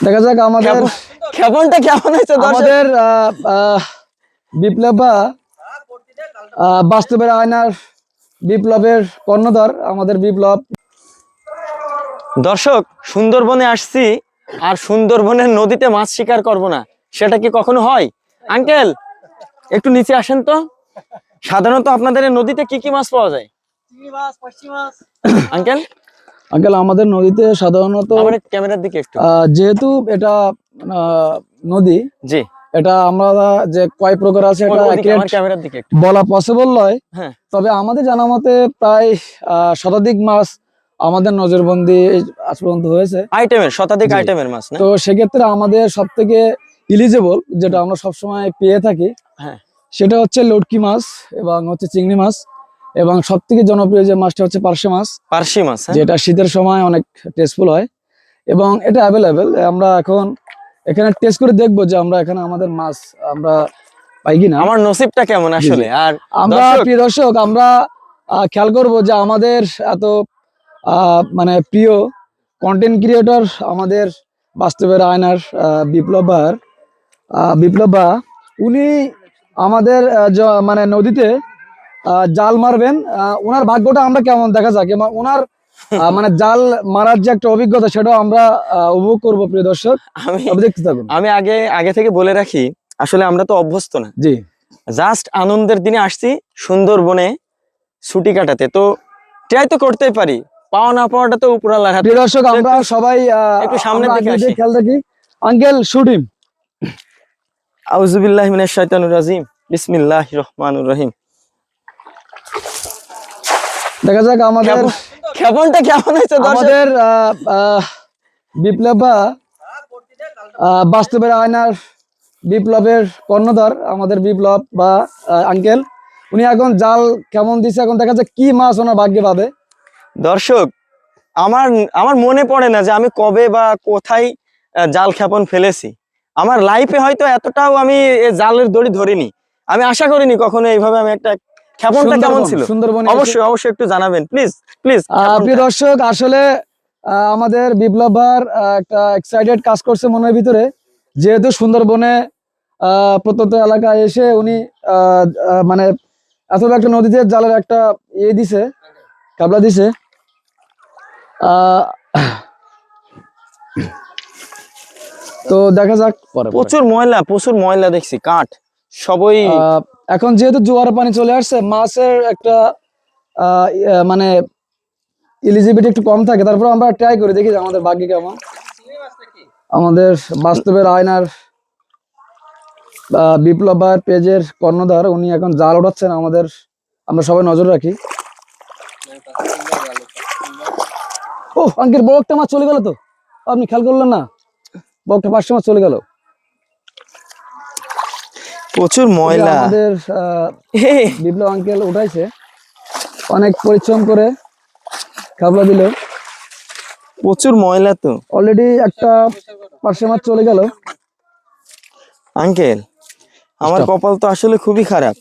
দেখা যাক আমাদের ক্ষেপণটা কেমন হয়েছে আমাদের বিপ্লব বা বাস্তবের আয়নার বিপ্লবের কর্ণধার আমাদের বিপ্লব। দর্শক, সুন্দরবনে আসছি আর সুন্দরবনের নদীতে মাছ শিকার করব না, সেটা কি কখনো হয়? আঙ্কেল একটু নিচে আসেন তো। সাধারণত আপনাদের এই নদীতে কি কি মাছ পাওয়া যায় আঙ্কেল? আঙ্কেল আমাদের নদীতে সাধারণত আমার ক্যামেরার দিকে একটু। যেহেতু এটা নদী, জি, এটা আমরা যে কয় প্রকার আছে এটা আমার ক্যামেরার দিকে একটু। বলা পসিবল নয়। হ্যাঁ, তবে আমাদের জানা মতে প্রায় শতাধিক মাছ আমাদের নজরবন্দি আজ পর্যন্ত হয়েছে। শতাধিক জি। আইটেমের মাছ না? তো সেক্ষেত্রে আমাদের সব থেকে ইলিজেবল যেটা আমরা সবসময় পেয়ে থাকি, হ্যাঁ, সেটা হচ্ছে লটকি মাছ এবং হচ্ছে চিংড়ি মাছ, এবং সব থেকে জনপ্রিয় যে মাছটা হচ্ছে পার্শে মাছ, পার্শে মাছ। যেটা শীতের সময় অনেক টেস্টফুল হয় এবং এটা অ্যাভেলেবেল। আমরা এখন এখানে টেস্ট করে দেখবো যে আমরা এখানে আমাদের মাছ আমরা পাই কিনা, আমার নসিবটা কেমন আসলে। আর আমরা প্রিয় দর্শক আমরা খেয়াল করব যে আমাদের এত মানে প্রিয় কন্টেন্ট ক্রিয়েটর আমাদের বাস্তবের আয়নার বিপ্লব বা উনি আমাদের মানে নদীতে জাল মারবেন। ওনার ভাগ্যটা আমরা কেমন দেখা যাক, এবং ওনার মানে জাল মারার যে একটা অভিজ্ঞতা সেটাও আমরা উপভোগ করবো প্রিয় দর্শক। আমি দেখতে থাকুন। আমি আগে থেকে বলে রাখি, আসলে আমরা তো অভ্যস্ত না, জি, জাস্ট আনন্দের দিনে আসছি সুন্দরবনে ছুটি কাটাতে, তো ট্রাই তো করতেই পারি। পাওয়া না পাওয়াটা তো উপরওয়ালার হাতে। প্রিয় দর্শক আমরা সবাই একটু সামনের দিকে আসি। খেয়াল রাখি। Uncle shoot him. আউযুবিল্লাহি মিনাশ শাইতানির রাজিম, বিসমিল্লাহির রহমানির রহিম। দেখা যাক আমাদের ক্ষেপণটা কেমন হয়েছে আমাদের বিপ্লব বা বাস্তবের আয়নার বিপ্লবের কর্ণধার আমাদের বিপ্লব বা আঙ্কেল, উনি এখন জাল কেমন দিচ্ছে, এখন দেখা যাক কি মাছ ওনার ভাগ্যে পাবে। দর্শক, আমার আমার মনে পড়ে না যে আমি কবে বা কোথায় জাল ক্ষেপণ ফেলেছি। আমার লাইফে হয়তো এতটাও আমি জালের দড়ি ধরিনি। আমি আশা করিনি কখনো এইভাবে আমি একটা ক্ষেপণটা কেমন ছিল। সুন্দরবনে অবশ্যই একটু জানাবেন প্লিজ প্লিজ। প্রিয় দর্শক আসলে আমাদের বিপ্লব ভার একটা এক্সাইটেড কাজ করছে মনের ভিতরে, যেহেতু সুন্দরবনে প্রত্যন্ত এলাকায় এসে উনি মানে এত একটা নদীতে জালের একটা ইয়ে দিছে, কাবলা দিছে। তো দেখা যাক। প্রচুর ময়লা দেখছি, কাঠ সবই। এখন যেহেতু জোয়ার পানি চলে আসছে, মাছের একটা মানে ইলিজিবিলিটি একটু কম থাকে, তারপর আমরা ট্রাই করি দেখি যে আমাদের ভাগ্য কেমন। আমাদের বাস্তবের আয়নার বিপ্লব পেজের কর্ণধার উনি এখন জাল ওঠাচ্ছেন আমাদের, আমরা সবাই নজর রাখি। ও আঙ্কেল বড় একটা মাছ চলে গেল, তো আপনি খেয়াল করলেন না? বড় একটা পার্শে মাছ চলে গেল। প্রচুর ময়লা আমাদের বিপ্লব আঙ্কেল উঠাইছে, অনেক পরিশ্রম করে খাবলা দিল। প্রচুর ময়লা তো। অলরেডি একটা পার্শে মাছ চলে গেল। আঙ্কেল আমার কপাল তো আসলে খুবই খারাপ।